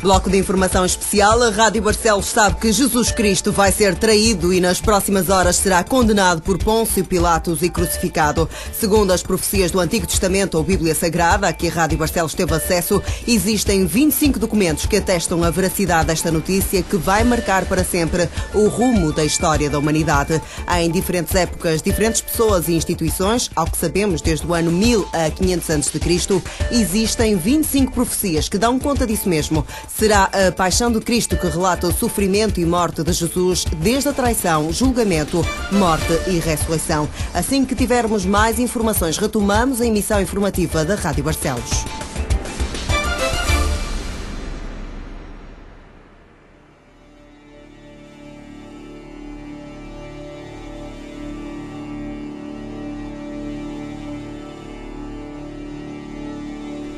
Bloco de informação especial. A Rádio Barcelos sabe que Jesus Cristo vai ser traído e nas próximas horas será condenado por Pôncio Pilatos e crucificado. Segundo as profecias do Antigo Testamento ou Bíblia Sagrada, a que a Rádio Barcelos teve acesso, existem 25 documentos que atestam a veracidade desta notícia que vai marcar para sempre o rumo da história da humanidade. Em diferentes épocas, diferentes pessoas e instituições, ao que sabemos desde o ano 1000 a 500 a.C., existem 25 profecias que dão conta disso mesmo. Será a paixão de Cristo que relata o sofrimento e morte de Jesus, desde a traição, julgamento, morte e ressurreição. Assim que tivermos mais informações, retomamos a emissão informativa da Rádio Barcelos.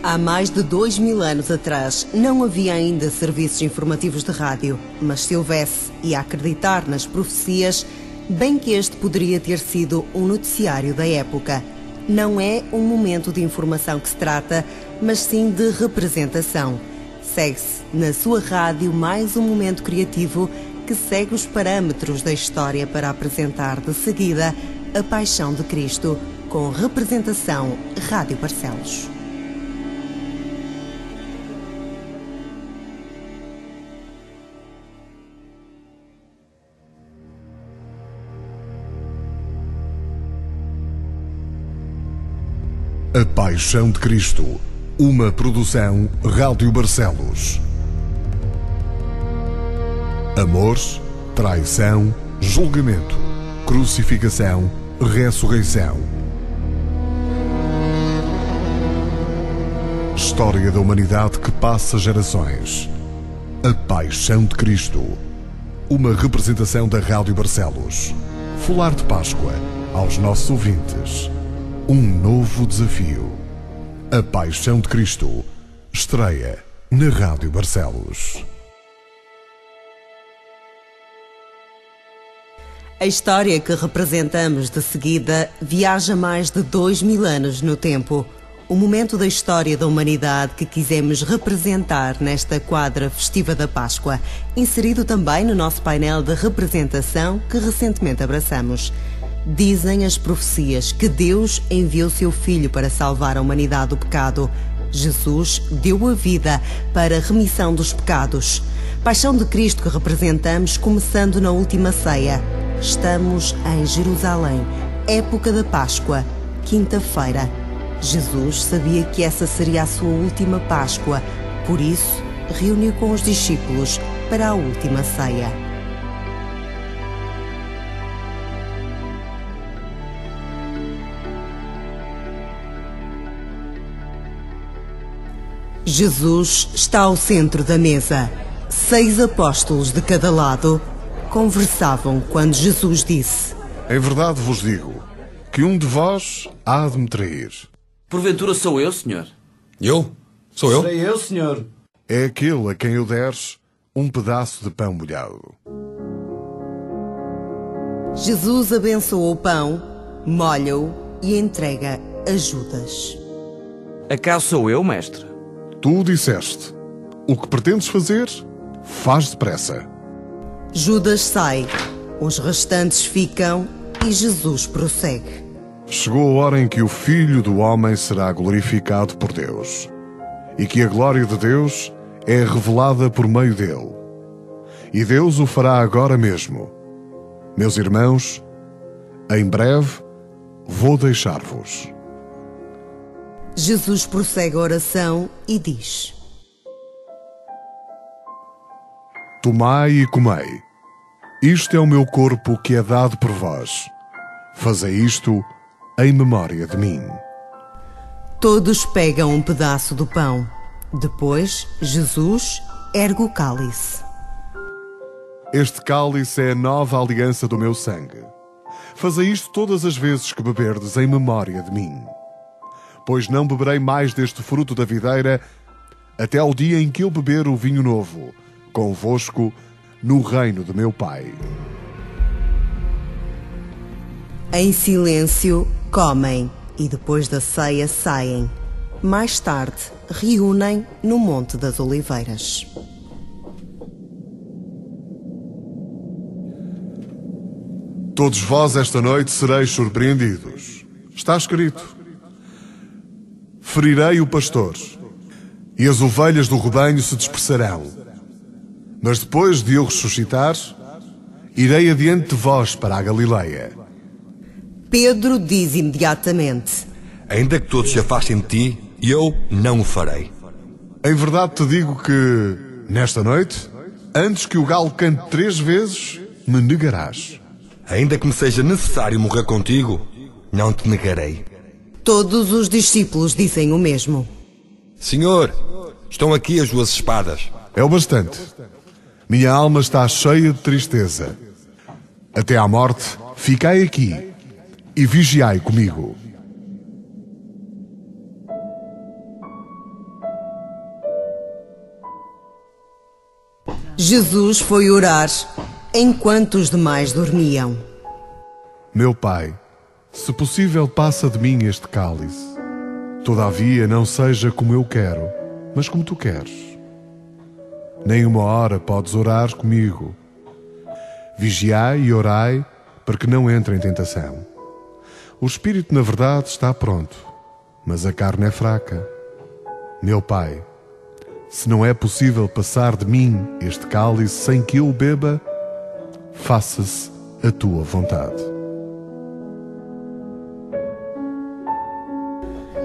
Há mais de 2000 anos atrás, não havia ainda serviços informativos de rádio, mas se houvesse, e a acreditar nas profecias, bem que este poderia ter sido um noticiário da época. Não é um momento de informação que se trata, mas sim de representação. Segue-se na sua rádio mais um momento criativo que segue os parâmetros da história para apresentar de seguida a paixão de Cristo, com representação Rádio Barcelos. A Paixão de Cristo, uma produção Rádio Barcelos. Amor, traição, julgamento, crucificação, ressurreição. História da humanidade que passa gerações. A Paixão de Cristo, uma representação da Rádio Barcelos. Folar de Páscoa aos nossos ouvintes. Um novo desafio. A Paixão de Cristo estreia na Rádio Barcelos. A história que representamos de seguida viaja mais de 2000 anos no tempo. O momento da história da humanidade que quisemos representar nesta quadra festiva da Páscoa, inserido também no nosso painel de representação que recentemente abraçamos. Dizem as profecias que Deus enviou seu Filho para salvar a humanidade do pecado. Jesus deu a vida para a remissão dos pecados. Paixão de Cristo que representamos começando na última ceia. Estamos em Jerusalém, época da Páscoa, quinta-feira. Jesus sabia que essa seria a sua última Páscoa, por isso reuniu com os discípulos para a última ceia. Jesus está ao centro da mesa. 6 apóstolos de cada lado conversavam quando Jesus disse: Em verdade vos digo que um de vós há de me trair. Porventura sou eu, senhor? Eu? Sou eu? Serei eu, senhor. É aquele a quem eu deres um pedaço de pão molhado. Jesus abençoa o pão, molha-o e entrega a Judas. Acaso sou eu, mestre? Tu disseste: o que pretendes fazer, faz depressa. Judas sai, os restantes ficam e Jesus prossegue. Chegou a hora em que o Filho do Homem será glorificado por Deus, e que a glória de Deus é revelada por meio dele. E Deus o fará agora mesmo. Meus irmãos, em breve vou deixar-vos. Jesus prossegue a oração e diz: Tomai e comei. Isto é o meu corpo que é dado por vós. Fazei isto em memória de mim. Todos pegam um pedaço do pão. Depois, Jesus ergue o cálice. Este cálice é a nova aliança do meu sangue. Fazei isto todas as vezes que beberdes em memória de mim. Pois não beberei mais deste fruto da videira até ao dia em que eu beber o vinho novo, convosco, no reino de meu Pai. Em silêncio, comem e depois da ceia saem. Mais tarde, reúnem no Monte das Oliveiras. Todos vós esta noite sereis surpreendidos. Está escrito: ferirei o pastor, e as ovelhas do rebanho se dispersarão. Mas depois de eu ressuscitar, irei adiante de vós para a Galileia. Pedro diz imediatamente: Ainda que todos se afastem de ti, eu não o farei. Em verdade te digo que, nesta noite, antes que o galo cante 3 vezes, me negarás. Ainda que me seja necessário morrer contigo, não te negarei. Todos os discípulos dizem o mesmo. Senhor, estão aqui as duas espadas. É o bastante. Minha alma está cheia de tristeza. Até à morte, ficai aqui e vigiai comigo. Jesus foi orar enquanto os demais dormiam. Meu Pai, se possível, passa de mim este cálice. Todavia, não seja como eu quero, mas como tu queres. Nem uma hora podes orar comigo. Vigiai e orai para que não entre em tentação. O espírito, na verdade, está pronto, mas a carne é fraca. Meu Pai, se não é possível passar de mim este cálice sem que eu o beba, faça-se a tua vontade.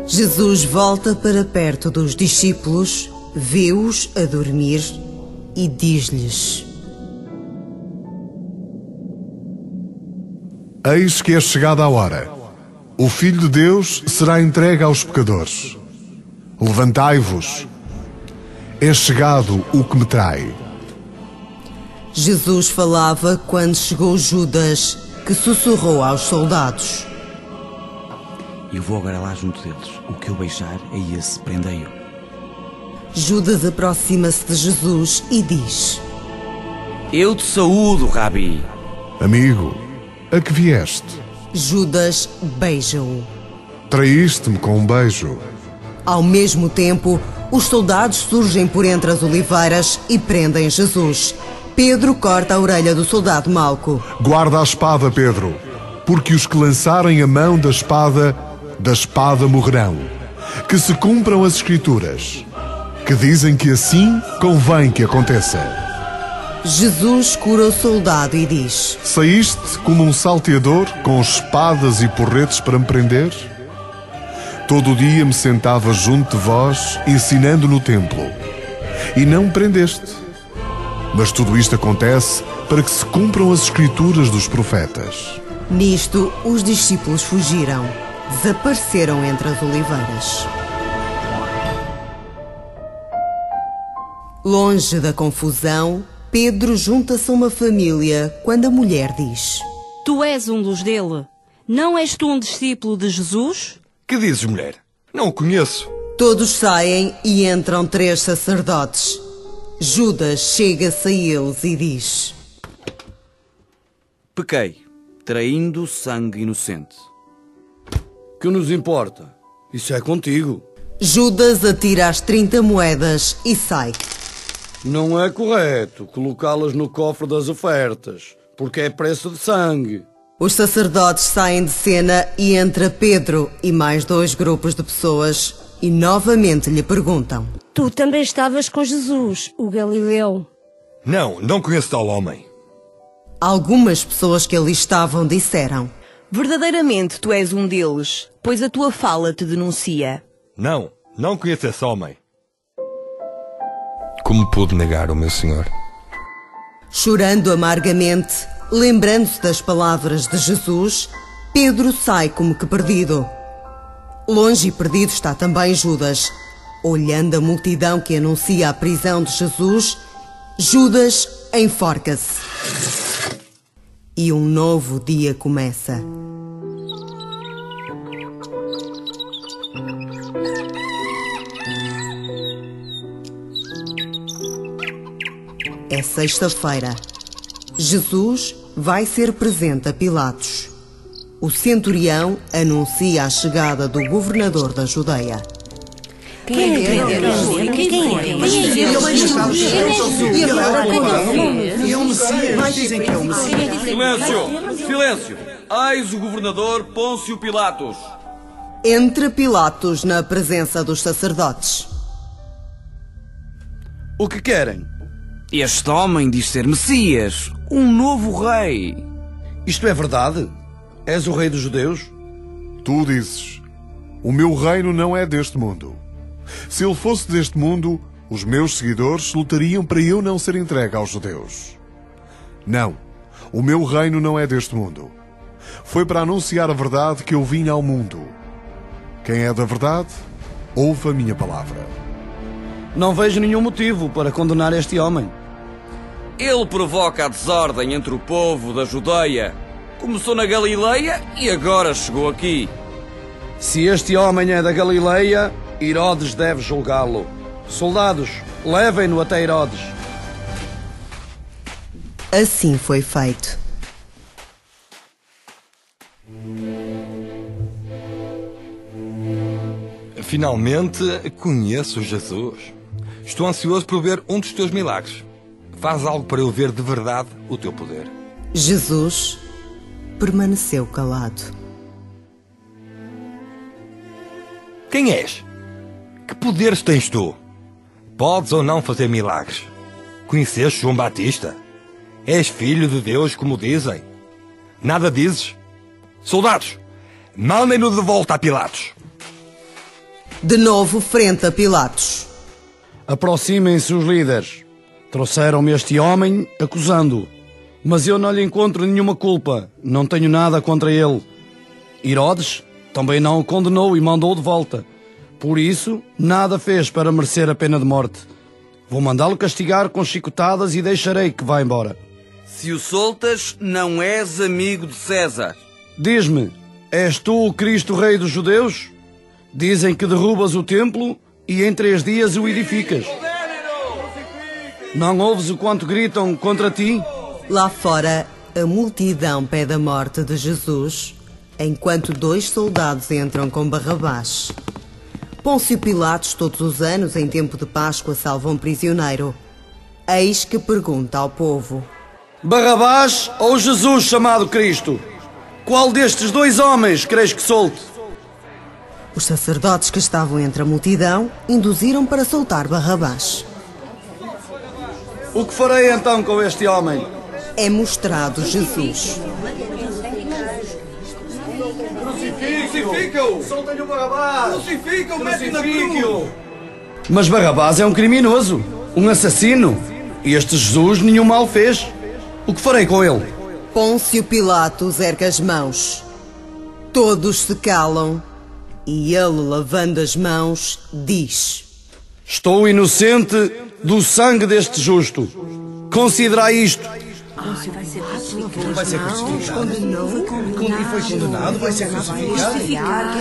Jesus volta para perto dos discípulos, vê-os a dormir e diz-lhes: Eis que é chegada a hora. O Filho de Deus será entregue aos pecadores. Levantai-vos. É chegado o que me trai. Jesus falava quando chegou Judas, que sussurrou aos soldados: Eu vou agora lá junto deles. O que eu beijar é esse, prendei-o. Judas aproxima-se de Jesus e diz: Eu te saúdo, Rabi. Amigo, a que vieste? Judas beija-o. Traíste-me com um beijo. Ao mesmo tempo, os soldados surgem por entre as oliveiras e prendem Jesus. Pedro corta a orelha do soldado Malco. Guarda a espada, Pedro, porque os que lançarem a mão da espada morrerão. Que se cumpram as Escrituras, que dizem que assim convém que aconteça. Jesus cura o soldado e diz: Saíste como um salteador com espadas e porretes para me prender? Todo o dia me sentava junto de vós, ensinando no templo, e não me prendeste. Mas tudo isto acontece para que se cumpram as Escrituras dos profetas. Nisto, os discípulos fugiram, desapareceram entre as oliveiras. Longe da confusão, Pedro junta-se a uma família quando a mulher diz: Tu és um dos dele. Não és tu um discípulo de Jesus? Que dizes, mulher? Não o conheço. Todos saem e entram 3 sacerdotes. Judas chega-se a eles e diz: Pequei, traindo sangue inocente. Que nos importa? Isso é contigo. Judas atira as 30 moedas e sai. Não é correto colocá-las no cofre das ofertas, porque é preço de sangue. Os sacerdotes saem de cena e entra Pedro e mais 2 grupos de pessoas e novamente lhe perguntam: Tu também estavas com Jesus, o Galileu. Não conheço tal homem. Algumas pessoas que ali estavam disseram: Verdadeiramente tu és um deles, pois a tua fala te denuncia. Não conheço esse homem. Como pude negar o meu Senhor? Chorando amargamente, lembrando-se das palavras de Jesus, Pedro sai como que perdido. Longe e perdido está também Judas. Olhando a multidão que anuncia a prisão de Jesus, Judas enforca-se. E um novo dia começa. É sexta-feira. Jesus vai ser presente a Pilatos. O centurião anuncia a chegada do governador da Judeia. Quem é Deus? Ele me Silêncio! Silêncio! Eis o governador Pôncio Pilatos. Entra Pilatos na presença dos sacerdotes. O que querem? Este homem diz ser Messias, um novo rei. Isto é verdade? És o rei dos judeus? Tu dizes: o meu reino não é deste mundo. Se ele fosse deste mundo, os meus seguidores lutariam para eu não ser entregue aos judeus. Não, o meu reino não é deste mundo. Foi para anunciar a verdade que eu vim ao mundo. Quem é da verdade, ouve a minha palavra. Não vejo nenhum motivo para condenar este homem. Ele provoca a desordem entre o povo da Judeia. Começou na Galileia e agora chegou aqui. Se este homem é da Galileia, Herodes deve julgá-lo. Soldados, levem-no até Herodes. Assim foi feito. Finalmente conheço Jesus. Estou ansioso por ver um dos teus milagres. Faz algo para eu ver de verdade o teu poder. Jesus permaneceu calado. Quem és? Que poderes tens tu? Podes ou não fazer milagres? Conheceste João Batista? És filho de Deus, como dizem? Nada dizes? Soldados, mandem-no de volta a Pilatos. De novo frente a Pilatos. Aproximem-se os líderes. Trouxeram-me este homem acusando-o. Mas eu não lhe encontro nenhuma culpa. Não tenho nada contra ele. Herodes também não o condenou e mandou de volta. Por isso, nada fez para merecer a pena de morte. Vou mandá-lo castigar com chicotadas e deixarei que vá embora. Se o soltas, não és amigo de César. Diz-me, és tu o Cristo Rei dos Judeus? Dizem que derrubas o templo e em 3 dias o edificas. Não ouves o quanto gritam contra ti? Lá fora, a multidão pede a morte de Jesus, enquanto 2 soldados entram com Barrabás. Pôncio Pilatos, todos os anos, em tempo de Páscoa, salva um prisioneiro. Eis que pergunta ao povo: Barrabás ou Jesus chamado Cristo? Qual destes 2 homens queres que solte? Os sacerdotes que estavam entre a multidão induziram para soltar Barrabás. O que farei então com este homem? É mostrado Jesus. Crucificam-o! Soltem-lhe o Barrabás! Crucificam-o! Metem na cruz! Mas Barrabás é um criminoso, um assassino. E este Jesus nenhum mal fez. O que farei com ele? Pôncio Pilatos ergue as mãos. Todos se calam. E ele, lavando as mãos, diz: Estou inocente do sangue deste justo. Considerai isto. Vai ser crucificado. E foi condenado, vai ser crucificado.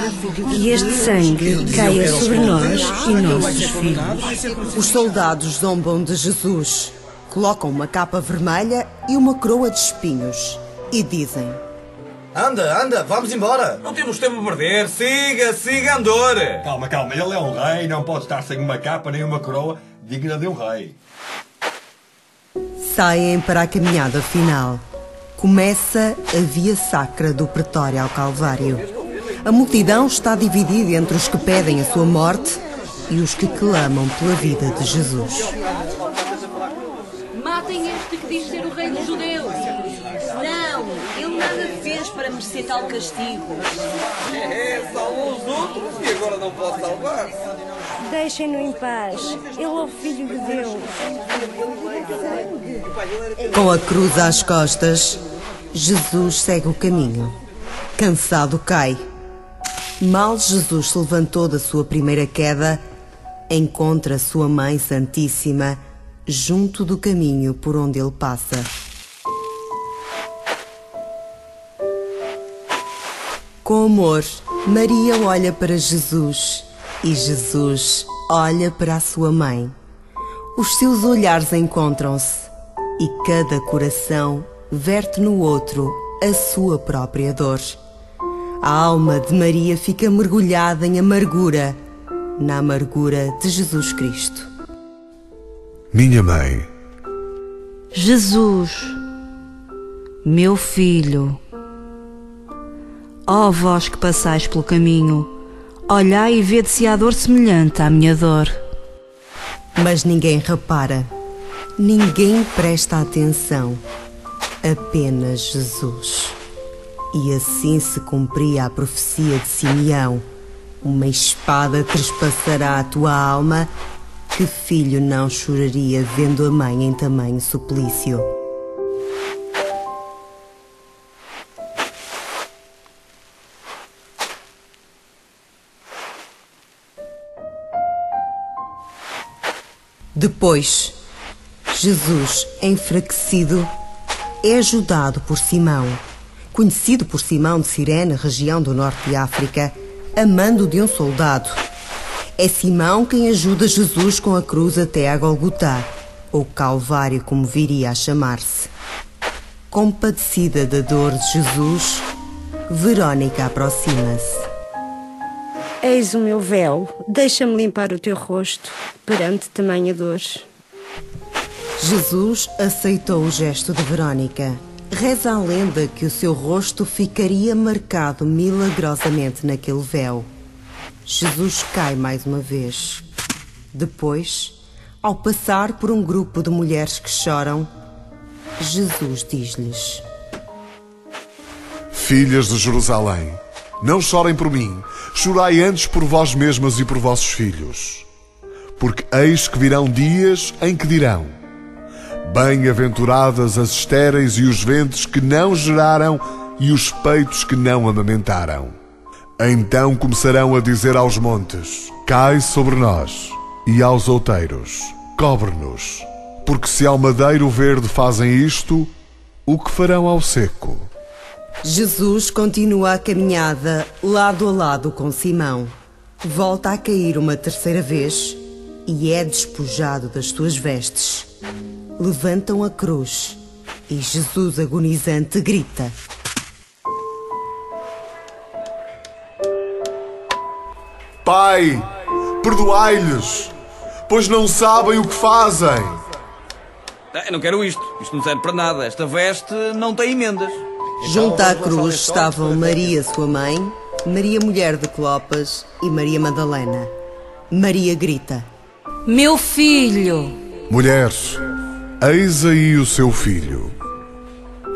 E este sangue caia sobre nós e nossos filhos. Os soldados zombam de Jesus. Colocam uma capa vermelha e uma coroa de espinhos. E dizem: Anda, vamos embora. Não temos tempo a perder. Siga, Andor. Calma, ele é um rei, não pode estar sem uma capa nem uma coroa digna de um rei. Saem para a caminhada final. Começa a via sacra do Pretório ao Calvário. A multidão está dividida entre os que pedem a sua morte e os que clamam pela vida de Jesus. Matem este que diz ser o rei dos judeus. Não, ele nada fez para merecer tal castigo. Salvou os outros e agora não pode salvar. Deixem-no em paz. Ele é o Filho de Deus. Com a cruz às costas, Jesus segue o caminho. Cansado cai. Mal Jesus se levantou da sua primeira queda, encontra sua Mãe Santíssima junto do caminho por onde ele passa. Com amor, Maria olha para Jesus e Jesus olha para a sua mãe. Os seus olhares encontram-se e cada coração verte no outro a sua própria dor. A alma de Maria fica mergulhada em amargura, na amargura de Jesus Cristo. Minha mãe. Jesus. Meu filho, ó vós que passais pelo caminho, olhai e vede se há dor semelhante à minha dor. Mas ninguém repara, ninguém presta atenção, apenas Jesus. E assim se cumpria a profecia de Simeão: uma espada trespassará a tua alma. Que filho não choraria vendo a mãe em tamanho suplício? Depois, Jesus, enfraquecido, é ajudado por Simão, conhecido por Simão de Cirene, região do norte de África, a mando de um soldado. É Simão quem ajuda Jesus com a cruz até a Golgotá, ou Calvário, como viria a chamar-se. Compadecida da dor de Jesus, Verônica aproxima-se. Eis o meu véu, deixa-me limpar o teu rosto perante tamanha dor. Jesus aceitou o gesto de Verônica. Reza a lenda que o seu rosto ficaria marcado milagrosamente naquele véu. Jesus cai mais uma vez. Depois, ao passar por um grupo de mulheres que choram, Jesus diz-lhes: Filhas de Jerusalém, não chorem por mim, chorai antes por vós mesmas e por vossos filhos. Porque eis que virão dias em que dirão: bem-aventuradas as estéreis e os ventres que não geraram e os peitos que não amamentaram. Então começarão a dizer aos montes: cai sobre nós, e aos outeiros: cobre-nos. Porque se ao madeiro verde fazem isto, o que farão ao seco? Jesus continua a caminhada lado a lado com Simão. Volta a cair uma terceira vez e é despojado das suas vestes. Levantam a cruz e Jesus, agonizante, grita: Pai, perdoai-lhes, pois não sabem o que fazem. Eu não quero isto. Isto não serve para nada. Esta veste não tem emendas. Junto à cruz estavam Maria, sua mãe, Maria, mulher de Clopas, e Maria Madalena. Maria grita: Meu filho! Mulher, eis aí o seu filho.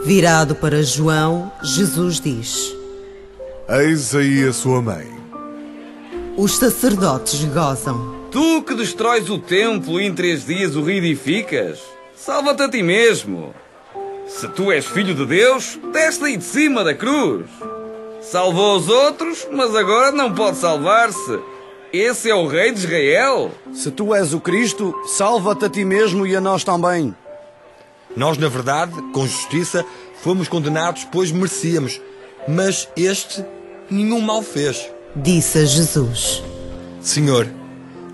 Virado para João, Jesus diz: Eis aí a sua mãe. Os sacerdotes gozam. Tu que destróis o templo e em 3 dias o reedificas, salva-te a ti mesmo. Se tu és filho de Deus, desce aí de cima da cruz. Salvou os outros, mas agora não pode salvar-se. Esse é o rei de Israel. Se tu és o Cristo, salva-te a ti mesmo e a nós também. Nós, na verdade, com justiça, fomos condenados, pois merecíamos. Mas este nenhum mal fez. Disse a Jesus: Senhor,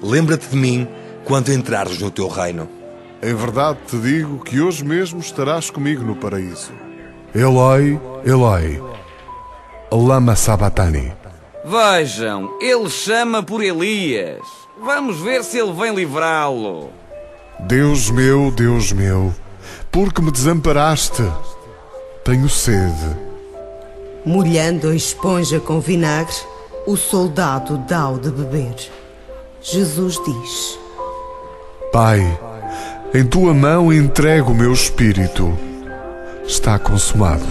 lembra-te de mim quando entrares no teu reino. Em verdade te digo que hoje mesmo estarás comigo no paraíso. Eloi, Eloi, lama sabachthani. Vejam, ele chama por Elias. Vamos ver se ele vem livrá-lo. Deus meu, por que me desamparaste? Tenho sede. Molhando a esponja com vinagre, o soldado dá-o de beber. Jesus diz: Pai, em tua mão entrego o meu espírito. Está consumado.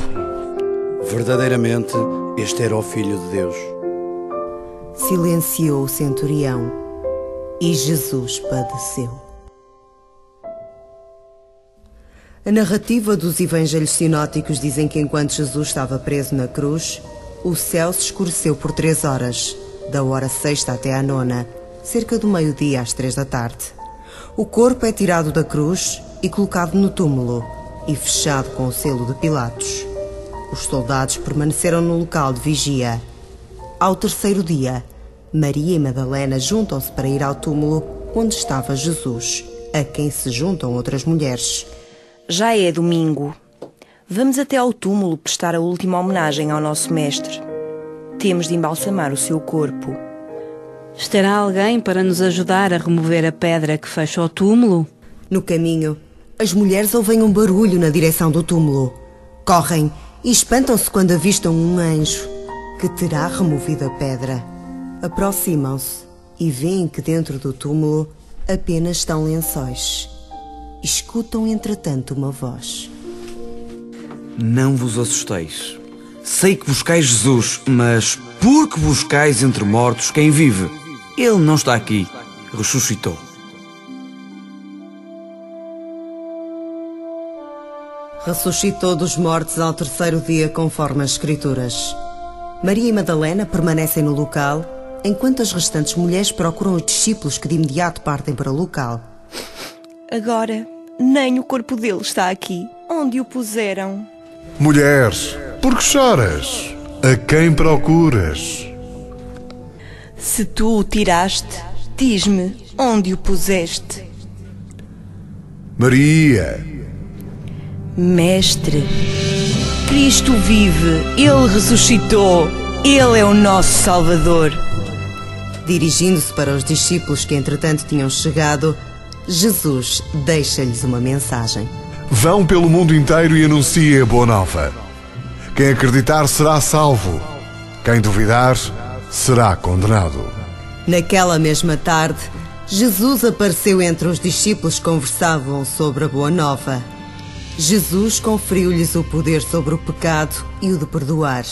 Verdadeiramente, este era o Filho de Deus. Silenciou o centurião e Jesus padeceu. A narrativa dos evangelhos sinóticos dizem que enquanto Jesus estava preso na cruz, o céu se escureceu por 3 horas, da hora 6ª até à 9ª, cerca do meio-dia às 3 da tarde. O corpo é tirado da cruz e colocado no túmulo e fechado com o selo de Pilatos. Os soldados permaneceram no local de vigia. Ao 3º dia, Maria e Madalena juntam-se para ir ao túmulo onde estava Jesus, a quem se juntam outras mulheres. Já é domingo. Vamos até ao túmulo prestar a última homenagem ao nosso mestre. Temos de embalsamar o seu corpo. Estará alguém para nos ajudar a remover a pedra que fecha o túmulo? No caminho, as mulheres ouvem um barulho na direção do túmulo. Correm e espantam-se quando avistam um anjo que terá removido a pedra. Aproximam-se e veem que dentro do túmulo apenas estão lençóis. Escutam, entretanto, uma voz. Não vos assusteis. Sei que buscais Jesus, mas por que buscais entre mortos quem vive? Ele não está aqui, ressuscitou. Ressuscitou dos mortos ao terceiro dia, conforme as Escrituras. Maria e Madalena permanecem no local, enquanto as restantes mulheres procuram os discípulos que de imediato partem para o local. Agora, nem o corpo dele está aqui. Onde o puseram? Mulher, por que choras? A quem procuras? Se tu o tiraste, diz-me onde o puseste. Maria. Mestre, Cristo vive, Ele ressuscitou, Ele é o nosso Salvador. Dirigindo-se para os discípulos que entretanto tinham chegado, Jesus deixa-lhes uma mensagem. Vão pelo mundo inteiro e anunciem a boa nova. Quem acreditar será salvo. Quem duvidar será condenado. Naquela mesma tarde, Jesus apareceu entre os discípulos que conversavam sobre a boa nova. Jesus conferiu-lhes o poder sobre o pecado e o de perdoar.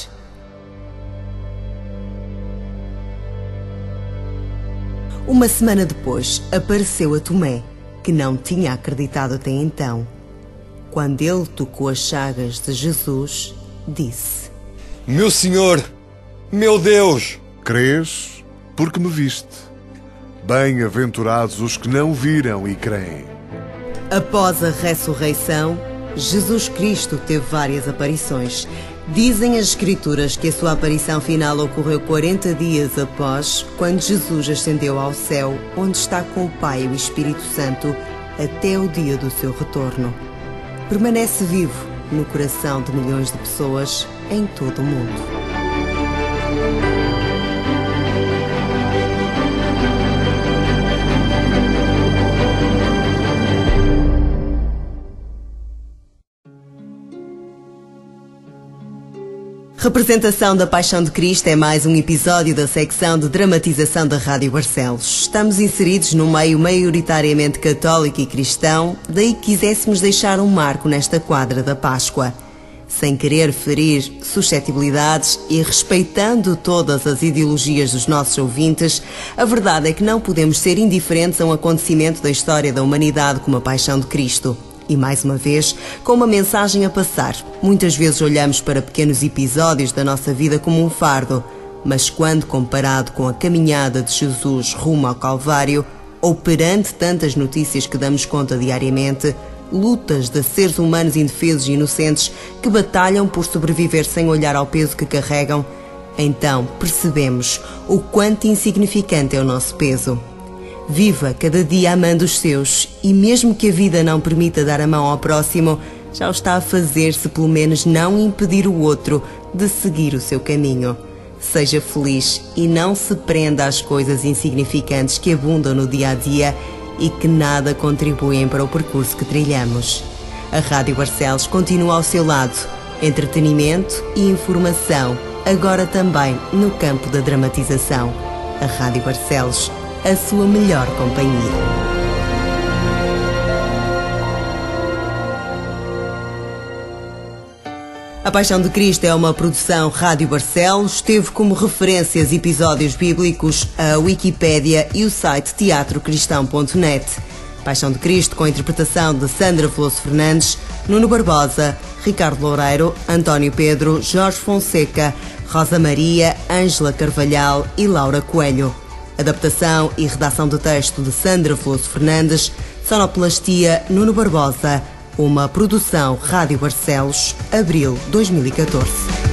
Uma semana depois, apareceu a Tomé, que não tinha acreditado até então. Quando ele tocou as chagas de Jesus, disse: Meu Senhor, meu Deus! Crês porque me viste. Bem-aventurados os que não viram e creem. Após a ressurreição, Jesus Cristo teve várias aparições. Dizem as Escrituras que a sua aparição final ocorreu 40 dias após, quando Jesus ascendeu ao céu, onde está com o Pai e o Espírito Santo, até o dia do seu retorno. Permanece vivo no coração de milhões de pessoas em todo o mundo. Representação da Paixão de Cristo é mais um episódio da secção de dramatização da Rádio Barcelos. Estamos inseridos num meio maioritariamente católico e cristão, daí que quiséssemos deixar um marco nesta quadra da Páscoa. Sem querer ferir suscetibilidades e respeitando todas as ideologias dos nossos ouvintes, a verdade é que não podemos ser indiferentes a um acontecimento da história da humanidade como a Paixão de Cristo. E mais uma vez, com uma mensagem a passar. Muitas vezes olhamos para pequenos episódios da nossa vida como um fardo, mas quando comparado com a caminhada de Jesus rumo ao Calvário, ou perante tantas notícias que damos conta diariamente, lutas de seres humanos indefesos e inocentes que batalham por sobreviver sem olhar ao peso que carregam, então percebemos o quanto insignificante é o nosso peso. Viva cada dia amando os seus e mesmo que a vida não permita dar a mão ao próximo, já o está a fazer se pelo menos não impedir o outro de seguir o seu caminho. Seja feliz e não se prenda às coisas insignificantes que abundam no dia-a-dia e que nada contribuem para o percurso que trilhamos. A Rádio Barcelos continua ao seu lado, entretenimento e informação, agora também no campo da dramatização. A Rádio Barcelos, a sua melhor companhia. A Paixão de Cristo é uma produção Rádio Barcelos, teve como referências episódios bíblicos a Wikipédia e o site teatrocristão.net. Paixão de Cristo com a interpretação de Sandra Veloso Fernandes, Nuno Barbosa, Ricardo Loureiro, António Pedro, Jorge Fonseca, Rosa Maria, Ângela Carvalhal e Laura Coelho. Adaptação e redação de texto de Sandra Veloso Fernandes, sonoplastia Nuno Barbosa, uma produção Rádio Barcelos, abril 2014.